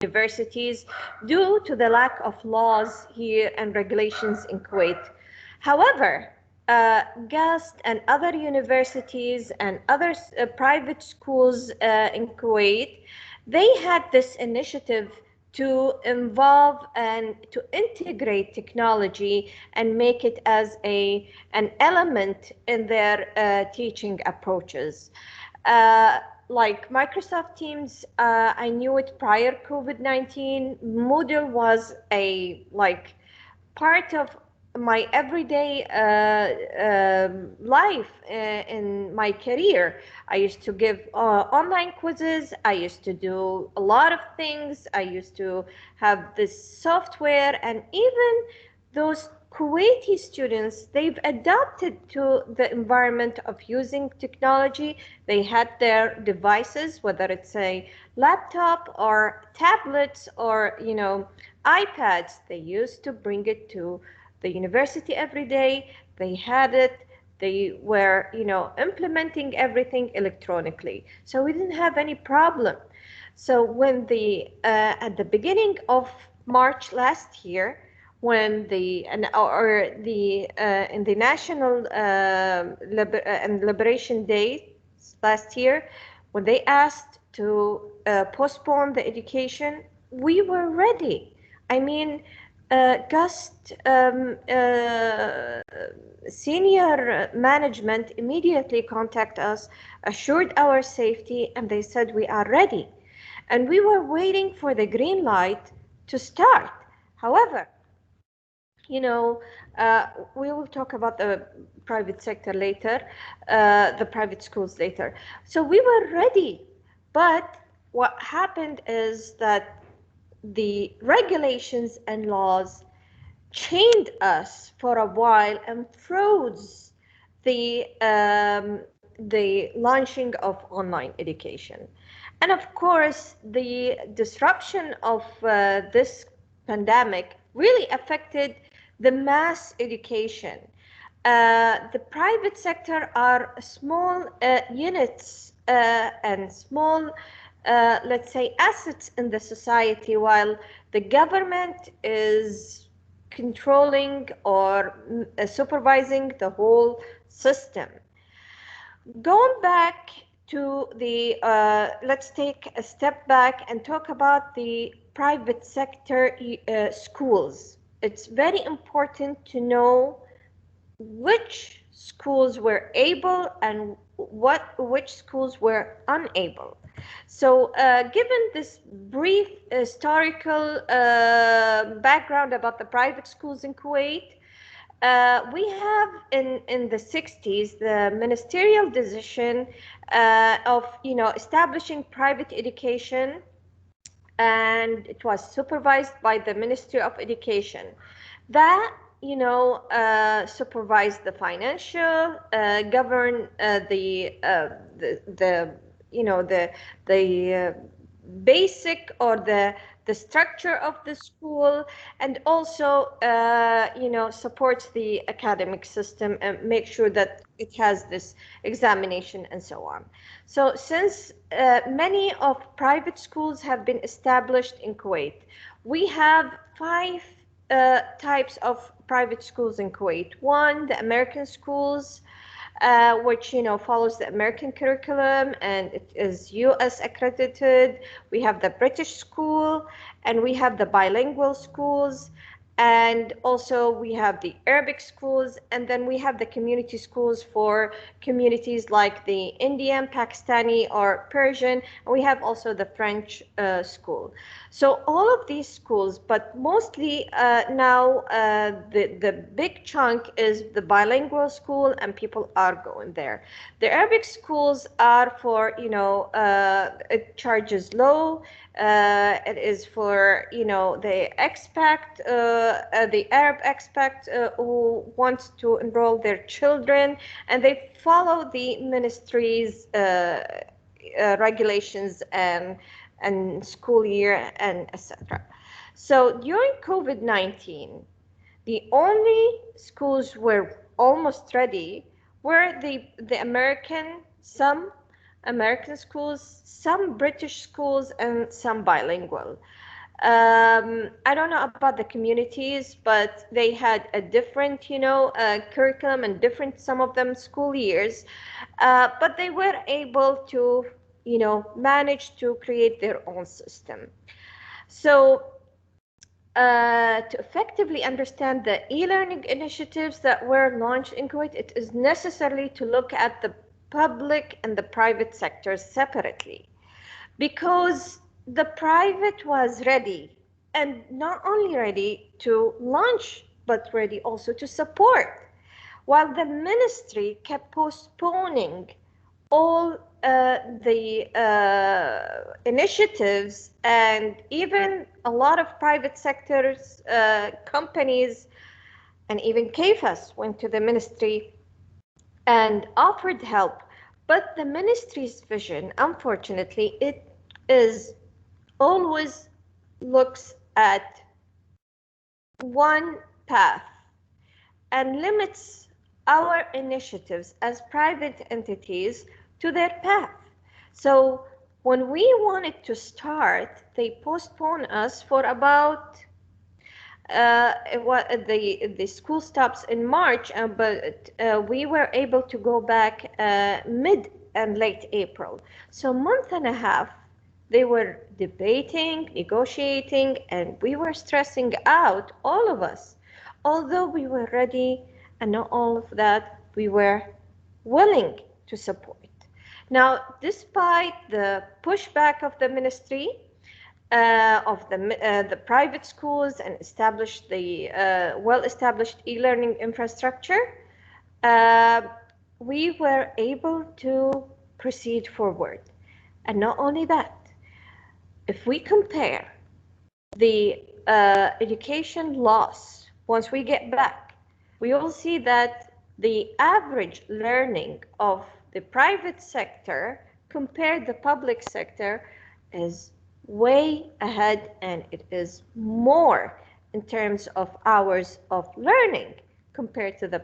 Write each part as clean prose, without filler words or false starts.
universities due to the lack of laws here and regulations in Kuwait. However, GUST and other universities and other private schools in Kuwait, they had this initiative to involve and to integrate technology and make it as an element in their teaching approaches. Uh, like Microsoft Teams, I knew it prior COVID-19. Moodle was a part of my everyday life in my career. I used to give online quizzes. I used to do a lot of things. I used to have this software, and even those Kuwaiti students, they've adapted to the environment of using technology. They had their devices, whether it's a laptop or tablets or, iPads. They used to bring it to the university every day. They had it. They were, implementing everything electronically. So we didn't have any problem. So when at the beginning of March last year, when in the National and Liberation Day last year, when they asked to postpone the education, we were ready. I mean, GUST senior management immediately contacted us, assured our safety, and they said we are ready. And we were waiting for the green light to start. However, we will talk about the private sector later, the private schools later. So we were ready, but what happened is that the regulations and laws chained us for a while and froze the launching of online education. And of course, the disruption of this pandemic really affected the mass education. The private sector are small units and small, let's say, assets in the society, while the government is controlling or supervising the whole system. Going back to let's take a step back and talk about the private sector schools. It's very important to know which schools were able and which schools were unable. So given this brief historical background about the private schools in Kuwait, we have in the 60s the ministerial decision of establishing private education, and it was supervised by the Ministry of Education. That supervise the financial, govern the basic or the structure of the school, and also supports the academic system and make sure that it has this examination and so on. So since many of private schools have been established in Kuwait, we have 5 types of private schools in Kuwait. One, the American schools, which follows the American curriculum and it is US accredited. We have the British school, and we have the bilingual schools, and also we have the Arabic schools, and then we have the community schools for communities like the Indian, Pakistani, or Persian, and we have also the French school. So all of these schools, but mostly now the big chunk is the bilingual school, and people are going there. The Arabic schools are for, it charges low. It is for, the expat, the Arab expat who wants to enroll their children, and they follow the ministry's regulations and school year and etc. So during COVID-19, the only schools were almost ready were the American, some American schools, some British schools, and some bilingual. I don't know about the communities, but they had a different, curriculum and different, some of them, school years. But they were able to, manage to create their own system. So to effectively understand the e-learning initiatives that were launched in Kuwait, it is necessary to look at the public and the private sectors separately, because the private was ready, and not only ready to launch, but ready also to support, while the ministry kept postponing all the initiatives, and even a lot of private sectors, companies, and even KFAS went to the ministry and offered help. But the ministry's vision, unfortunately, it is always looks at one path and limits our initiatives as private entities to their path. So when we wanted to start, they postponed us for about the school stops in March, but we were able to go back mid and late April. So a month and a half, they were debating, negotiating, and we were stressing out, all of us. Although we were ready, and not all of that, we were willing to support. Now, despite the pushback of the ministry, of the private schools, and established the well-established e-learning infrastructure, we were able to proceed forward. And not only that, if we compare the education loss once we get back, we will see that the average learning of the private sector compared to the public sector is way ahead, and it is more in terms of hours of learning compared to the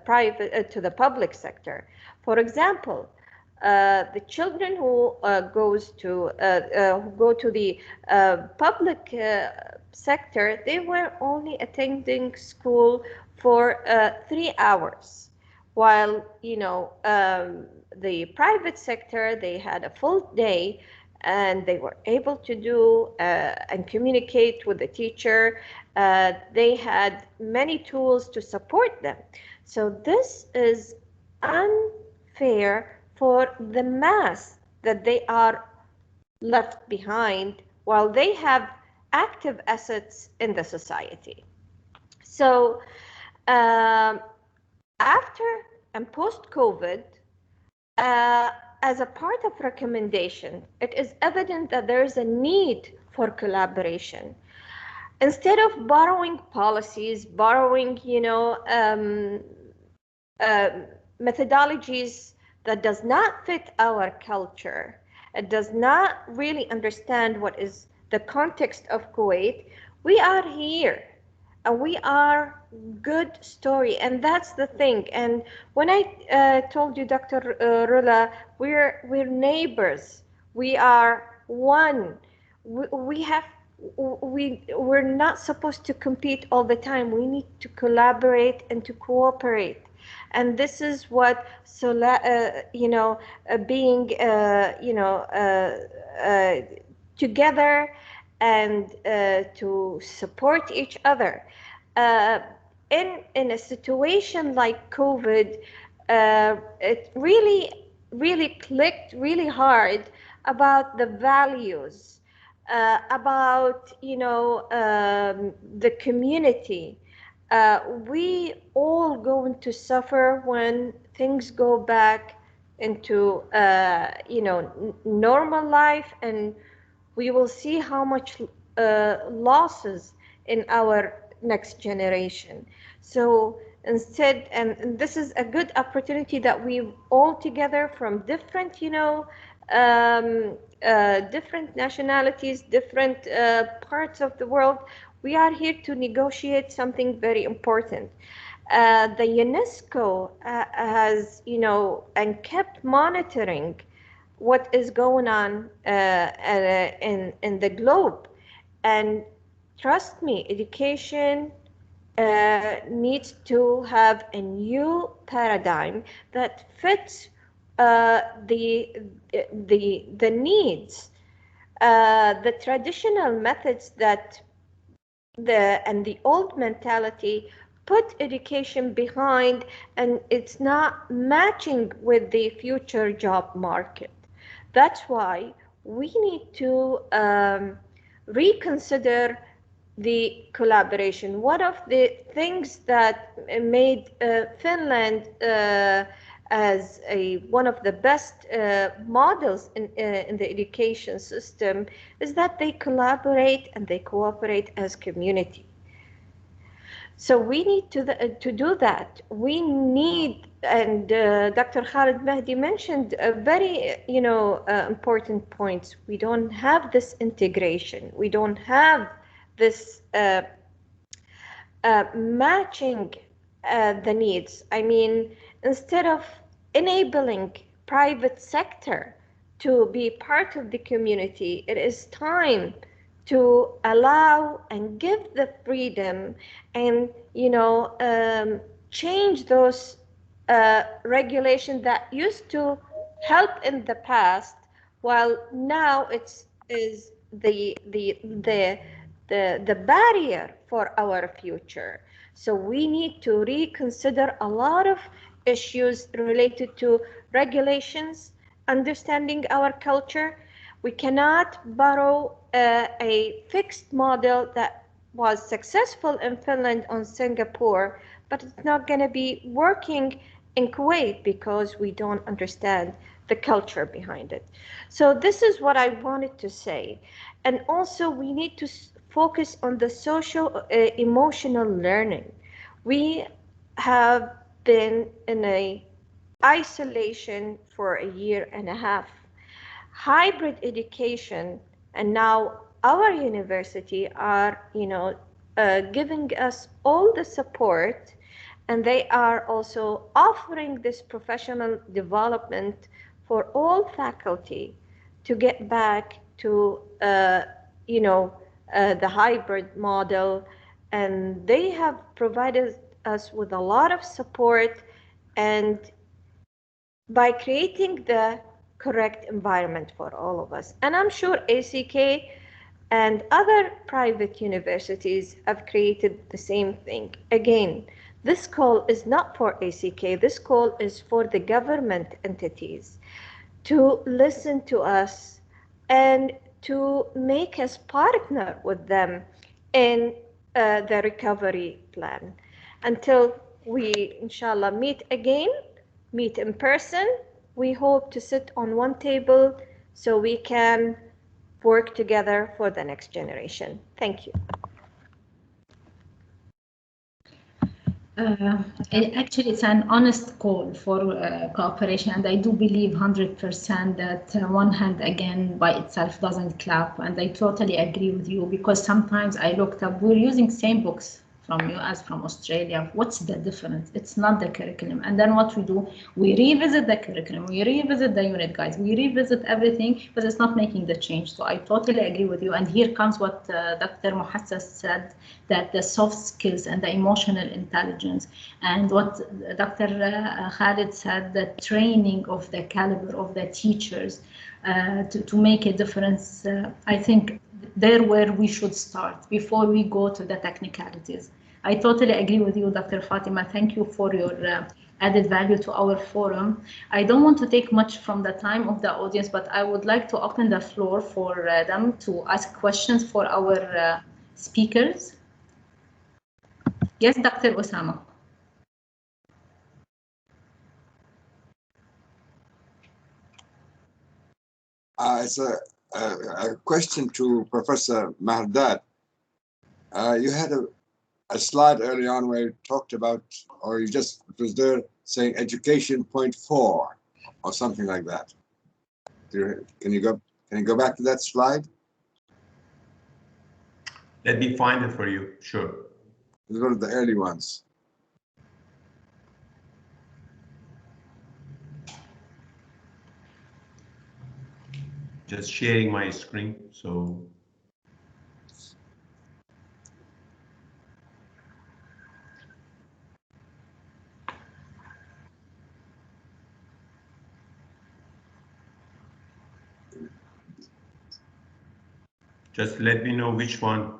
to the public sector. For example, the children who go to the public sector, they were only attending school for 3 hours, while the private sector, they had a full day, and they were able to do and communicate with the teacher. They had many tools to support them. So this is unfair for the mass that they are left behind, while they have active assets in the society. So after and post-COVID, as a part of recommendation, it is evident that there is a need for collaboration. Instead of borrowing policies, borrowing, methodologies that does not fit our culture, it does not really understand what is the context of Kuwait, we are here. And we are good story, and that's the thing. And when I told you, Dr. Rula, we're neighbors. We are one. We're not supposed to compete all the time. We need to collaborate and to cooperate. And this is what being together and to support each other. In a situation like COVID, it really clicked really hard about the values, about the community. We all going to suffer when things go back into normal life, and we will see how much losses in our next generation. So instead, and this is a good opportunity that we all together from different, different nationalities, different parts of the world, we are here to negotiate something very important. The UNESCO has, and kept monitoring what is going on in the globe. And trust me, education needs to have a new paradigm that fits the needs. The traditional methods that the old mentality put education behind, and it's not matching with the future job market. That's why we need to reconsider the collaboration. One of the things that made Finland as one of the best models in the education system is that they collaborate and they cooperate as community. So we need to do that. We need, and Dr. Khalid Mahdi mentioned a very important points. We don't have this integration. We don't have this matching the needs. I mean, instead of enabling private sector to be part of the community, it is time to allow and give the freedom and change those regulations that used to help in the past, while now it's is the barrier for our future. So we need to reconsider a lot of issues related to regulations, understanding our culture. We cannot borrow a fixed model that was successful in Finland or Singapore, but it's not going to be working in Kuwait because we don't understand the culture behind it. So this is what I wanted to say. And also we need to focus on the social emotional learning. We have been in a isolation for a year and a half. Hybrid education, and now our university are giving us all the support, and they are also offering this professional development for all faculty to get back to the hybrid model. And they have provided us with a lot of support, and by creating the correct environment for all of us. And I'm sure ACK and other private universities have created the same thing. Again, this call is not for ACK, this call is for the government entities to listen to us and to make us partner with them in the recovery plan. Until we, inshallah, meet again, meet in person, we hope to sit on one table so we can work together for the next generation. Thank you. Actually, it's an honest call for cooperation, and I do believe 100% that one hand again by itself doesn't clap, and I totally agree with you, because sometimes I looked up, we're using same books from you as from Australia. What's the difference? It's not the curriculum. And then what we do, we revisit the curriculum, we revisit the unit guides, we revisit everything, but it's not making the change. So I totally agree with you. And here comes what Dr. Muhassas said, that the soft skills and the emotional intelligence, and what Dr. Khalid said, the training of the caliber of the teachers to make a difference. I think there where we should start before we go to the technicalities. I totally agree with you, Dr. Fatima. Thank you for your added value to our forum. I don't want to take much from the time of the audience, but I would like to open the floor for them to ask questions for our speakers. Yes, Dr. Osama. It's a question to Professor Mahrdad. You had a slide early on where you talked about, or you just was there saying education point 4 or something like that. Can you go back to that slide? Let me find it for you. Sure. It's one of the early ones. just sharing my screen. So. Just let me know which one.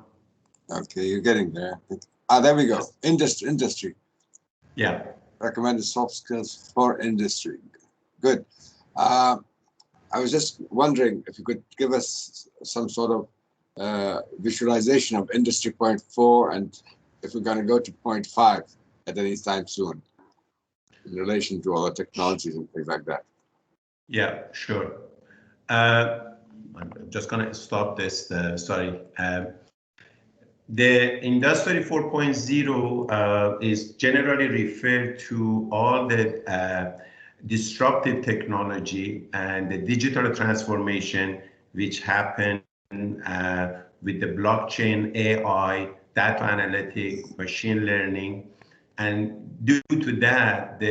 Okay, you're getting there. Ah, there we go. Industry. Yeah. Recommended soft skills for industry. Good. I was just wondering if you could give us some sort of visualization of industry point 4 and if we're going to go to point 5 at any time soon in relation to all the technologies and things like that. Yeah, sure. I'm just going to stop this. Sorry. The Industry 4.0 is generally referred to all the disruptive technology and the digital transformation which happen with the blockchain, AI, data analytics, machine learning. And due to that,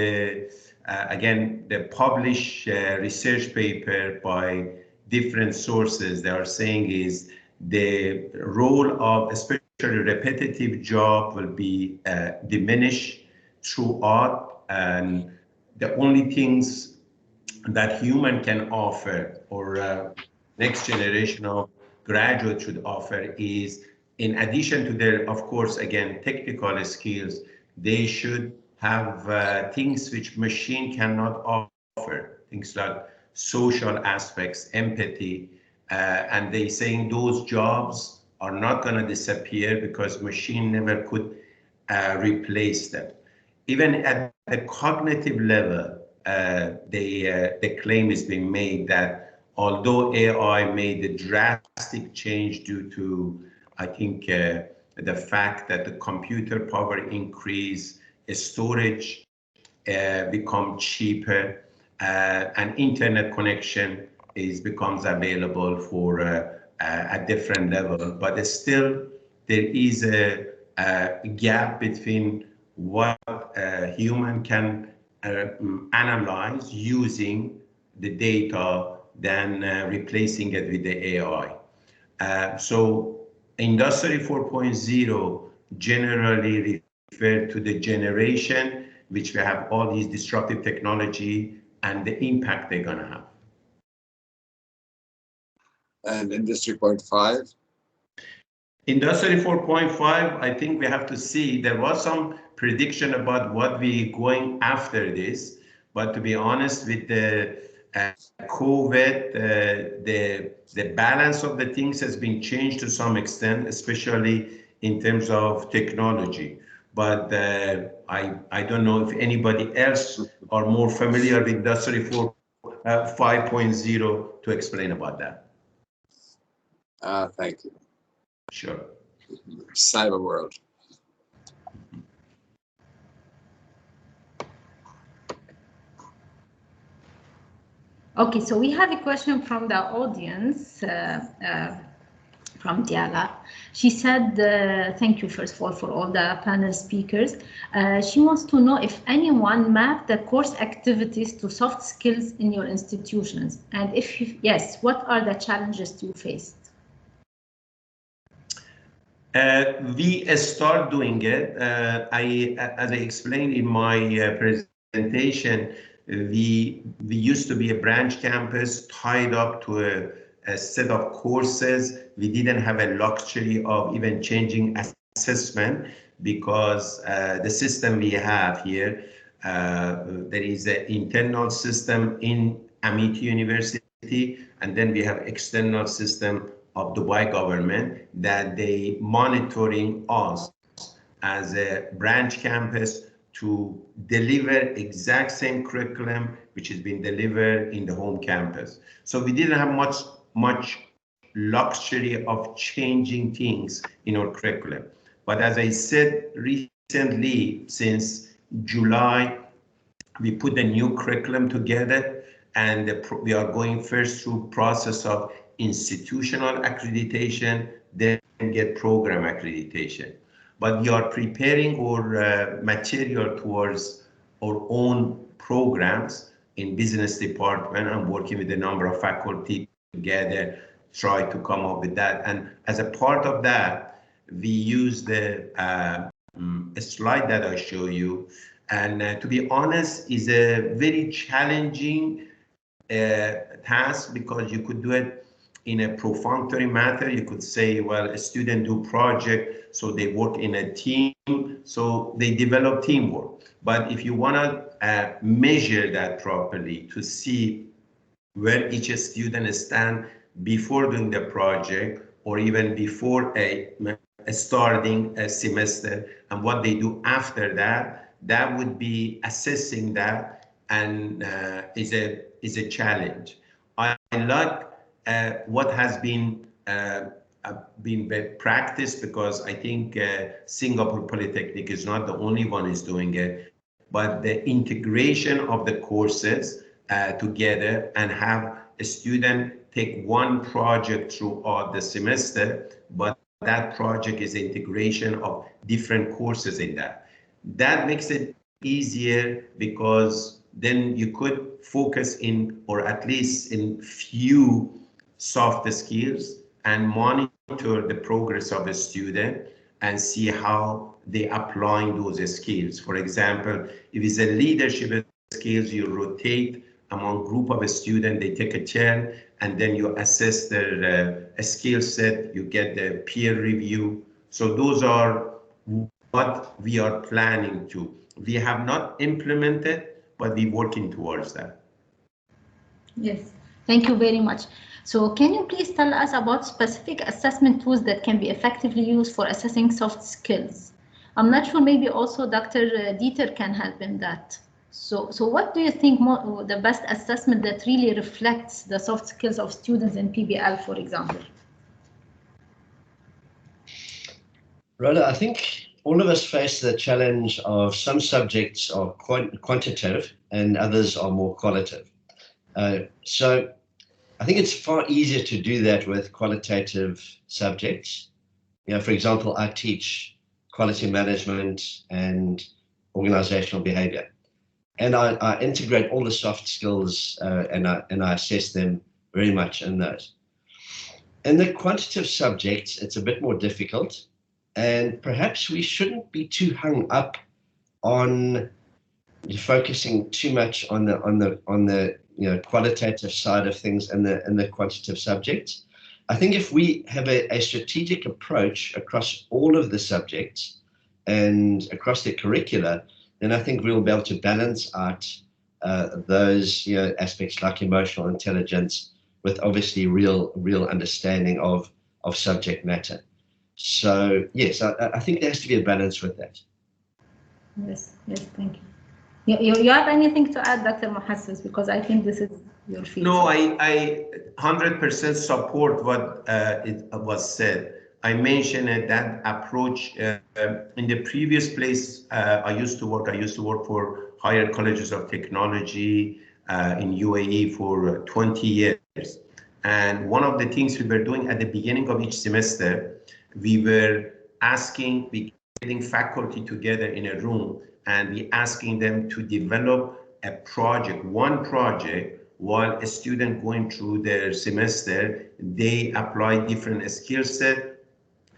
again, the published research paper by different sources, they are saying is the role of especially repetitive job will be diminished throughout, and the only things that human can offer or next generation of graduates should offer is, in addition to their, of course, again, technical skills, they should have things which machine cannot offer, things like social aspects, empathy, and they saying those jobs are not going to disappear because machine never could replace them. Even at the cognitive level, the claim is being made that although AI made a drastic change due to, I think, the fact that the computer power increase, storage become cheaper, and internet connection becomes available for a different level, but still there is a gap between what a human can analyze using the data than replacing it with the AI. So Industry 4.0 generally refer to the generation which we have all these disruptive technology and the impact they're going to have. And Industry 4.5? Industry 4.5, I think we have to see. There was some prediction about what we going after this, but to be honest, with the COVID, the balance of the things has been changed to some extent, especially in terms of technology. But I don't know if anybody else are more familiar with Industry 5.0 to explain about that. Thank you. Sure. Cyber world. Okay, so we have a question from the audience, from Diala. She said, thank you first of all for all the panel speakers. She wants to know if anyone mapped the course activities to soft skills in your institutions, and if yes, what are the challenges you faced? We start doing it. As I explained in my presentation, we used to be a branch campus tied up to a set of courses. We didn't have a luxury of even changing assessment because the system we have here, there is an internal system in Amity University, and then we have external system of Dubai government that they monitoring us as a branch campus to deliver exact same curriculum which has been delivered in the home campus. So we didn't have much luxury of changing things in our curriculum. But as I said recently, since July, we put a new curriculum together, and we are going first through process of institutional accreditation, then get program accreditation. But we are preparing our material towards our own programs in business department. I'm working with a number of faculty together, try to come up with that. And as a part of that, we use the a slide that I show you. And to be honest, is a very challenging task, because you could do it in a perfunctory matter. You could say, well, a student do project, so they work in a team, so they develop teamwork. But if you want to measure that properly to see where each student stand before doing the project, or even before starting a semester, and what they do after that, that would be assessing that, and is a challenge. I like what has been practiced, because I think Singapore Polytechnic is not the only one is doing it, but the integration of the courses together, and have a student take one project throughout the semester, but that project is integration of different courses in that. That makes it easier, because then you could focus in, or at least in few soft skills, and monitor the progress of a student and see how they applying those skills. For example, if it's a leadership skills, you rotate among group of a student, they take a turn, and then you assess their skill set, you get the peer review. So those are what we are planning to. We have not implemented, but we're working towards that. Yes, thank you very much. So can you please tell us about specific assessment tools that can be effectively used for assessing soft skills? I'm not sure, maybe also Dr. Dieter can help in that. So what do you think the best assessment that really reflects the soft skills of students in PBL, for example? Rhoda, I think all of us face the challenge of some subjects are quantitative and others are more qualitative. So I think it's far easier to do that with qualitative subjects. You know, for example, I teach quality management and organizational behavior, and I integrate all the soft skills and I assess them very much in those. In the quantitative subjects, it's a bit more difficult, and perhaps we shouldn't be too hung up on focusing too much on the qualitative side of things and the quantitative subjects. I think if we have a strategic approach across all of the subjects and across the curricula, then I think we'll be able to balance out those aspects like emotional intelligence with obviously real understanding of subject matter. So yes, I think there has to be a balance with that. Yes, thank you. You have anything to add, Dr. Mohasses, because I think this is your field. No, I 100% support what it was said. I mentioned that approach in the previous place I used to work for higher colleges of technology in UAE for 20 years. And one of the things we were doing at the beginning of each semester, we were getting faculty together in a room, and we asking them to develop a project, one project, while a student going through their semester, they apply different skill set.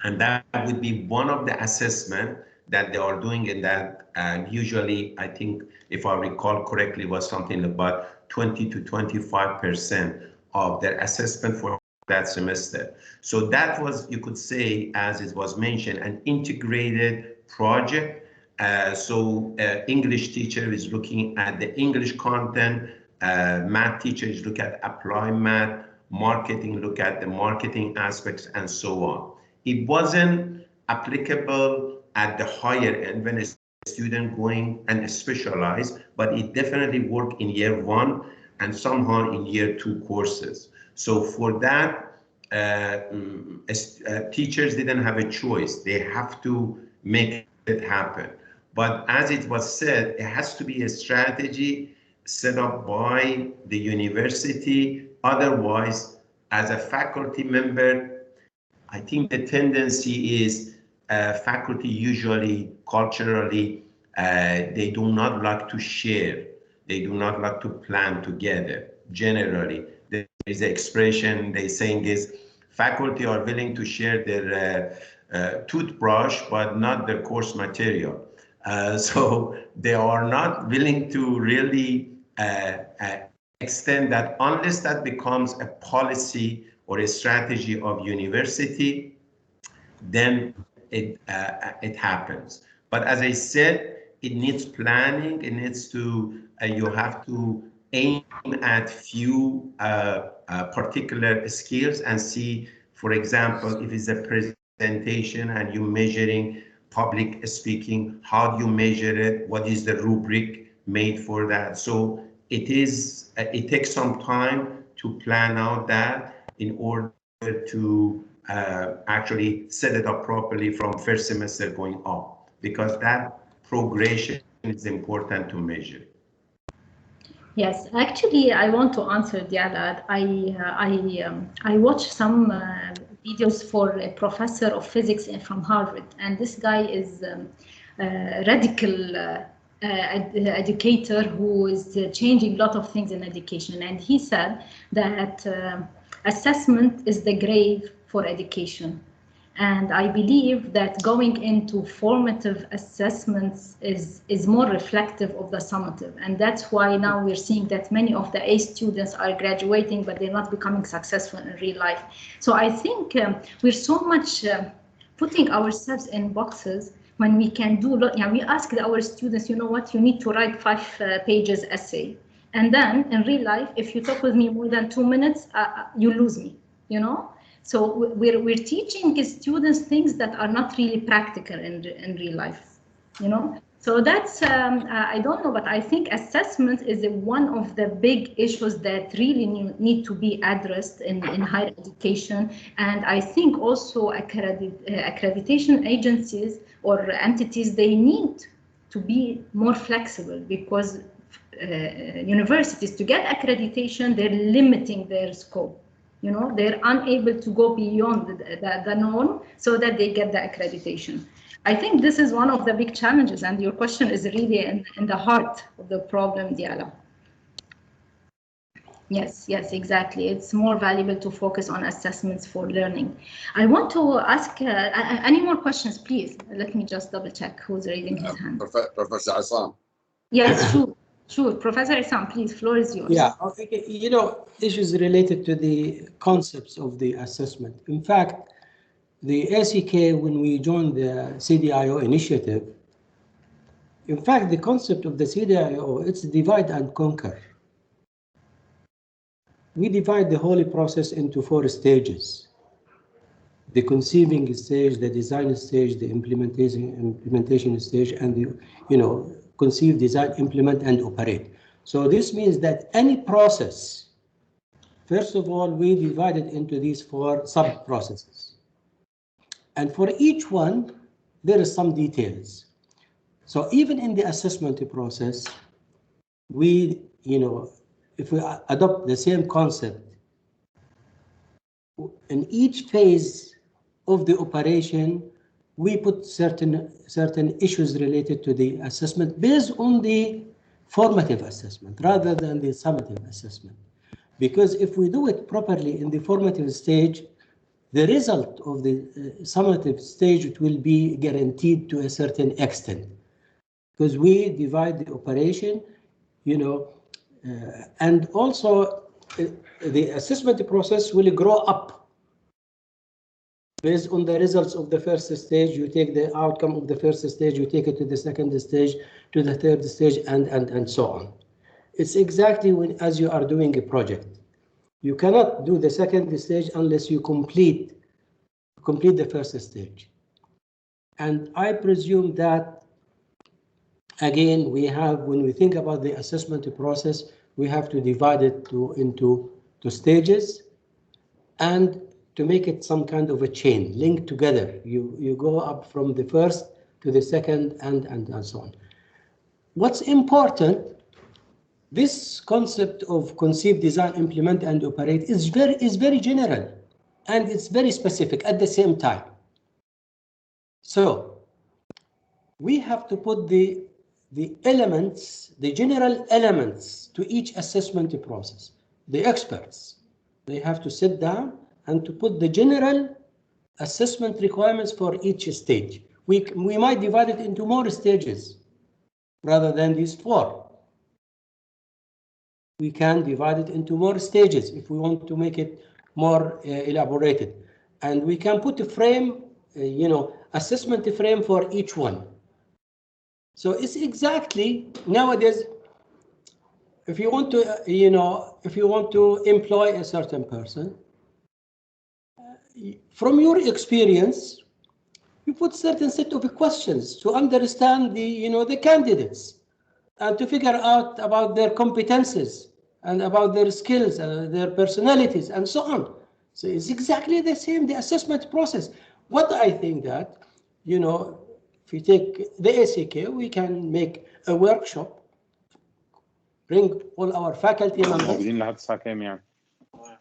And that would be one of the assessment that they are doing in that. And usually, I think, if I recall correctly, was something about 20 to 25% of their assessment for that semester. So that was, you could say, as it was mentioned, an integrated project. English teacher is looking at the English content, math teacher is looking at applied math, marketing look at the marketing aspects, and so on. It wasn't applicable at the higher end when a student going and specialize, but it definitely worked in year one and somehow in year two courses. So for that, teachers didn't have a choice. They have to make it happen. But as it was said, it has to be a strategy set up by the university. Otherwise, as a faculty member, I think the tendency is faculty usually culturally, they do not like to share. They do not like to plan together. Generally, they is the expression they saying is faculty are willing to share their toothbrush, but not their course material. So they are not willing to really extend that unless that becomes a policy or a strategy of university, then it happens. But as I said, it needs planning. It needs to, you have to aim at few particular skills and see, for example, if it's a presentation and you're measuring public speaking, how do you measure it? What is the rubric made for that? So it takes some time to plan out that in order to actually set it up properly from first semester going up, because that progression is important to measure. Yes, actually, I want to answer Diala. I watched some videos for a professor of physics from Harvard, and this guy is a radical educator who is changing a lot of things in education. And he said that assessment is the grave for education. And I believe that going into formative assessments is more reflective of the summative. And that's why now we're seeing that many of the A students are graduating, but they're not becoming successful in real life. So I think we're so much putting ourselves in boxes when we can do, we ask our students, you know what, you need to write 5 pages essay. And then in real life, if you talk with me more than 2 minutes, you lose me, you know? So we're teaching students things that are not really practical in real life, you know. So that's I don't know, but I think assessment is one of the big issues that really need to be addressed in higher education. And I think also accreditation agencies or entities, they need to be more flexible, because universities, to get accreditation, they're limiting their scope. You know, they're unable to go beyond the norm so that they get the accreditation. I think this is one of the big challenges, and your question is really in the heart of the problem, Diala. Yes, exactly. It's more valuable to focus on assessments for learning. I want to ask any more questions, please. Let me just double check who's raising his hand. Professor Assam. Yes, sure. Professor Assam, please, floor is yours. Yeah, okay. You know, issues related to the concepts of the assessment. In fact, the ACK, when we joined the CDIO initiative, in fact, the concept of the CDIO, it's divide and conquer. We divide the whole process into 4 stages: the conceiving stage, the design stage, the implementation stage, and the, conceive, design, implement, and operate. So this means that any process, first of all, we divide it into these 4 sub-processes. And for each one, there is some details. So even in the assessment process, we, if we adopt the same concept, in each phase of the operation, we put certain issues related to the assessment based on the formative assessment rather than the summative assessment. Because if we do it properly in the formative stage, the result of the summative stage, it will be guaranteed to a certain extent. Because we divide the operation, and also the assessment process will grow up. Based on the results of the first stage, you take the outcome of the first stage, you take it to the second stage, to the third stage, and so on. It's exactly as you are doing a project. You cannot do the second stage unless you complete the first stage. And I presume that, again, when we think about the assessment process, we have to divide it into stages, and to make it some kind of a chain linked together. You go up from the first to the second and so on. What's important, this concept of conceive, design, implement, and operate is very general, and it's very specific at the same time. So we have to put the elements, the general elements to each assessment process. The experts, They have to sit down and to put the general assessment requirements for each stage. We might divide it into more stages rather than these 4. We can divide it into more stages if we want to make it more elaborated. And we can put a frame, assessment frame for each one. So it's exactly nowadays, if you want to, if you want to employ a certain person, from your experience, you put certain set of questions to understand the candidates and to figure out about their competences and about their skills and their personalities and so on. So it's exactly the same, the assessment process. What I think that, if you take the ACK, we can make a workshop, bring all our faculty members. موجودين لحد الساعة كام يعني؟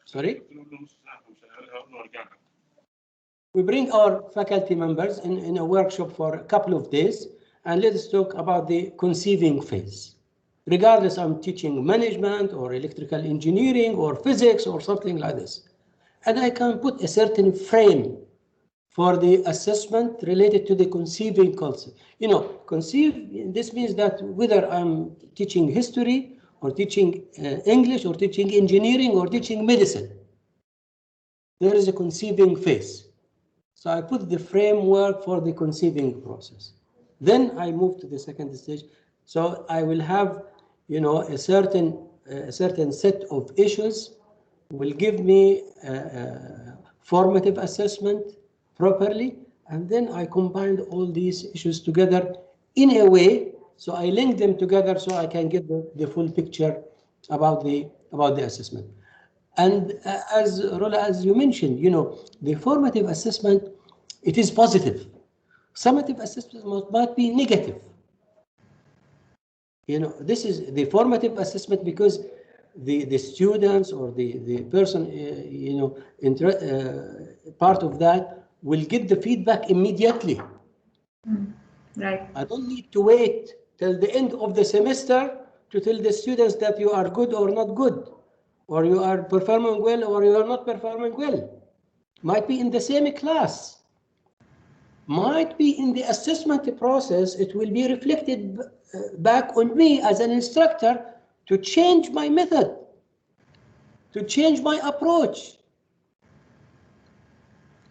Sorry? We bring our faculty members in a workshop for a couple of days, and let's talk about the conceiving phase. Regardless, I'm teaching management or electrical engineering or physics or something like this. And I can put a certain frame for the assessment related to the conceiving concept. Conceive, this means that whether I'm teaching history or teaching English or teaching engineering or teaching medicine, there is a conceiving phase. So I put the framework for the conceiving process. Then I move to the second stage. So I will have, a certain set of issues will give me a formative assessment properly, and then I combine all these issues together in a way, so I link them together so I can get the full picture about the assessment. And as Rola, as you mentioned, the formative assessment, it is positive. Summative assessment might be negative. This is the formative assessment because the students or the person, part of that will get the feedback immediately. Right. I don't need to wait till the end of the semester to tell the students that you are good or not good, or you are performing well or you are not performing well. Might be in the same class. Might be in the assessment process, it will be reflected back on me as an instructor to change my method, to change my approach.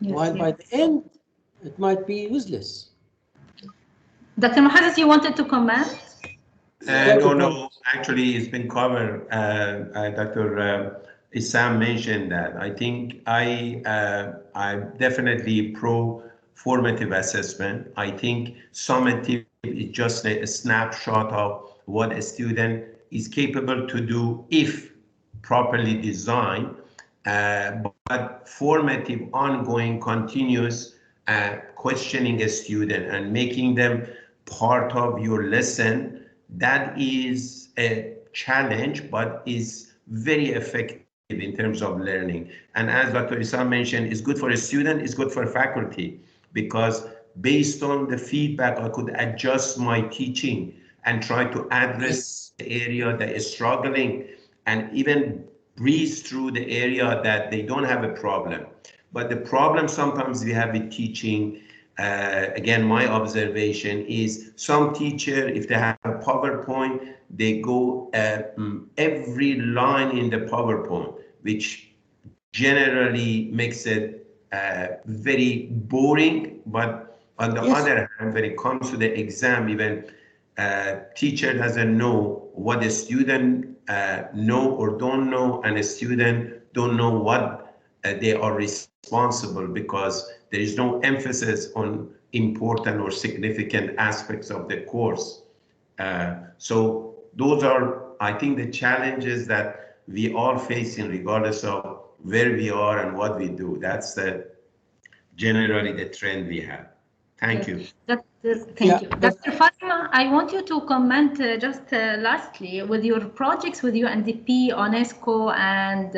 Yes, While by the end, it might be useless. Dr. Muhazzez, you wanted to comment? No, actually it's been covered. Dr. Issam mentioned that. I think I'm definitely pro formative assessment. I think summative is just a snapshot of what a student is capable to do if properly designed. But formative, ongoing, continuous questioning a student and making them part of your lesson, that is a challenge, but is very effective in terms of learning. And as Dr. Issam mentioned, it's good for a student, it's good for faculty, because based on the feedback, I could adjust my teaching and try to address the area that is struggling and even breeze through the area that they don't have a problem. But the problem sometimes we have with teaching, again, my observation is some teacher, if they have a PowerPoint, they go every line in the PowerPoint, which generally makes it very boring. But on the other hand, when it comes to the exam, even teacher doesn't know what a student know or don't know, and a student don't know what they are responsible, because there is no emphasis on important or significant aspects of the course. So those are, I think, the challenges that we all facing, regardless of where we are and what we do. That's generally the trend we have. Thank you. Thank you. Dr. Fatima, I want you to comment just lastly with your projects with UNDP, UNESCO, and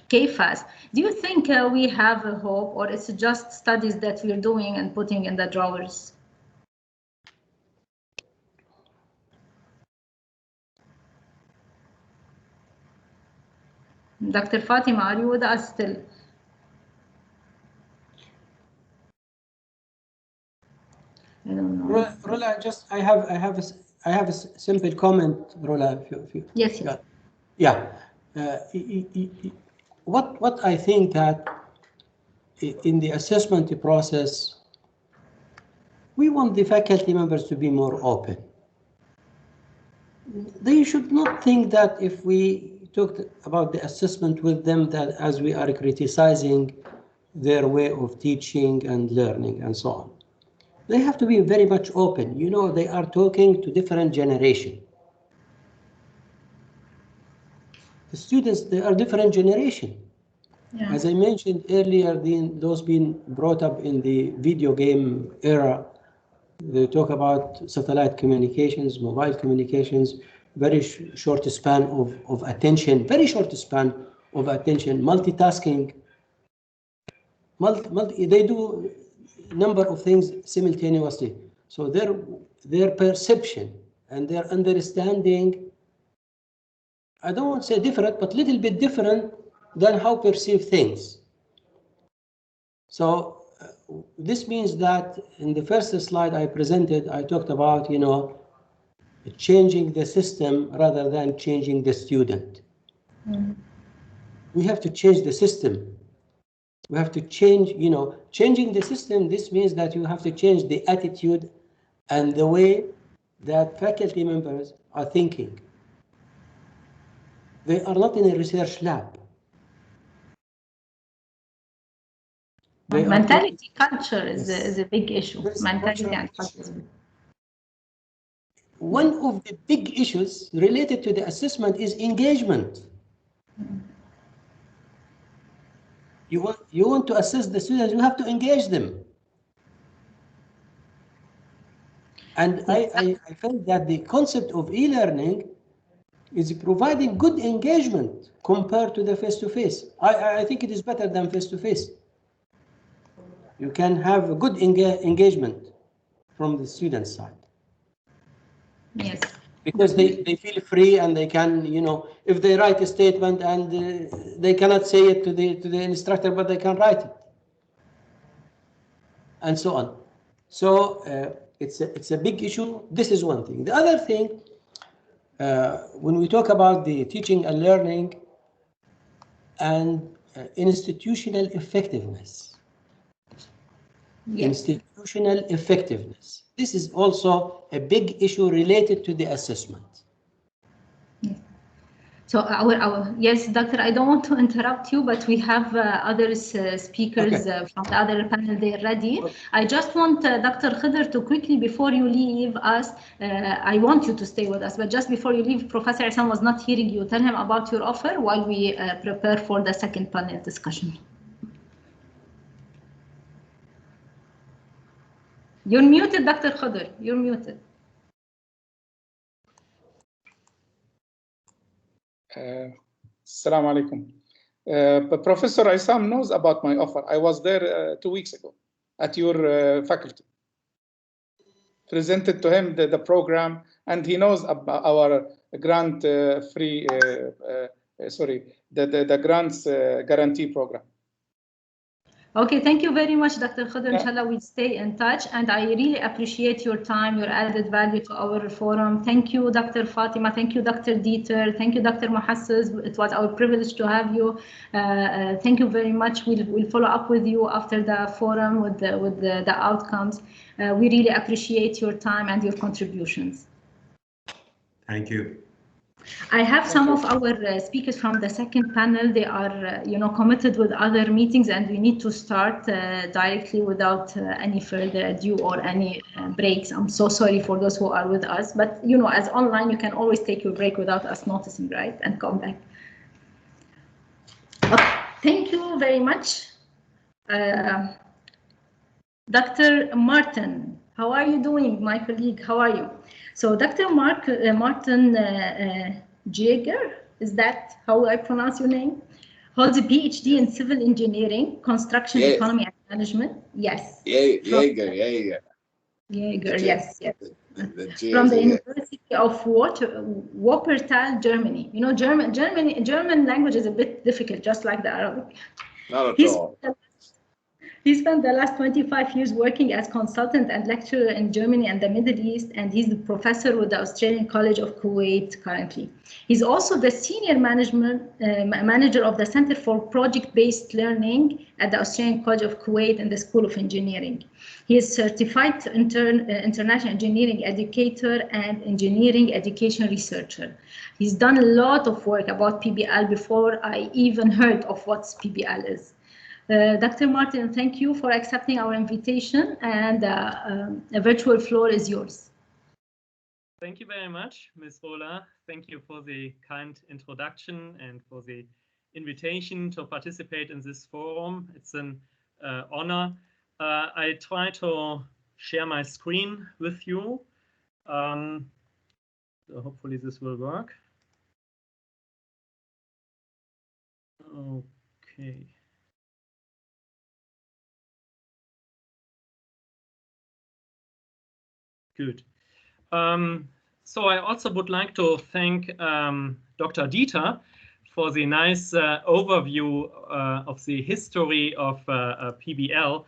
CAEFAS. Do you think we have a hope, or it's just studies that we're doing and putting in the drawers? Dr. Fatima, are you with us still? I don't know. Rola, I have a simple comment, Rola. Yes. Yeah. What I think that in the assessment process, we want the faculty members to be more open. They should not think that if we talked about the assessment with them, that as we are criticizing their way of teaching and learning and so on. They have to be very much open. You know, they are talking to different generation. The students, they are different generation. Yeah. As I mentioned earlier, those being brought up in the video game era, they talk about satellite communications, mobile communications, very short span of attention, very short span of attention, multitasking. They do a number of things simultaneously. So their perception and their understanding, I don't want to say different, but a little bit different than how perceive things. So this means that in the first slide I presented, I talked about, you know, changing the system rather than changing the student. Mm-hmm. We have to change the system. We have to change, you know, changing the system. This means that you have to change the attitude and the way that faculty members are thinking. They are not in a research lab. Mentality, culture is a big issue. Mentality and culture. One of the big issues related to the assessment is engagement. You want to assess the students, you have to engage them. And I felt that the concept of e-learning is providing good engagement compared to the face-to-face. I think it is better than face-to-face. You can have a good engagement from the student side. Yes. Because they feel free and they can, you know, if they write a statement and they cannot say it to the instructor, but they can write it, and so on. So it's a big issue. This is one thing. The other thing, when we talk about the teaching and learning and institutional effectiveness, institutional effectiveness. This is also a big issue related to the assessment. So yes, Doctor, I don't want to interrupt you, but we have other speakers from the other panel. They're ready. I just want Dr. Khidr to quickly, before you leave us, I want you to stay with us, but just before you leave, Professor Isam was not hearing you. Tell him about your offer while we prepare for the second panel discussion. You're muted, Dr. Khidr. You're muted. Assalamu alaikum. But Professor Isam knows about my offer. I was there 2 weeks ago at your faculty. Presented to him the program, and he knows about our grant the grants guarantee program. Okay, thank you very much, Dr. Khidr. Inshallah, we stay in touch, and I really appreciate your time, your added value to our forum. Thank you, Dr. Fatima. Thank you, Dr. Dieter. Thank you, Dr. Muhassis. It was our privilege to have you. Thank you very much. We'll follow up with you after the forum with the outcomes. We really appreciate your time and your contributions. Thank you. I have some of our speakers from the second panel. They are, committed with other meetings, and we need to start directly without any further ado or any breaks. I'm so sorry for those who are with us, but as online, you can always take your break without us noticing, right? And come back. Okay. Thank you very much. Dr. Martin, how are you doing, my colleague? How are you? So Dr. Martin Jaeger, is that how I pronounce your name? Holds a PhD in civil engineering, construction, economy and management. Yes. Jaeger, yes. From the University of Wuppertal, Germany. You know, German language is a bit difficult, just like the Arabic. Not at all. He spent the last 25 years working as consultant and lecturer in Germany and the Middle East, and he's the professor with the Australian College of Kuwait currently. He's also the senior manager of the Center for Project-Based Learning at the Australian College of Kuwait and the School of Engineering. He is certified international engineering educator and engineering education researcher. He's done a lot of work about PBL before I even heard of what PBL is. Dr. Martin, thank you for accepting our invitation, and the virtual floor is yours. Thank you very much, Ms. Rola. Thank you for the kind introduction and for the invitation to participate in this forum. It's an honor. I try to share my screen with you. So hopefully this will work. Okay. Good. So I also would like to thank Dr. Dieter for the nice overview of the history of PBL.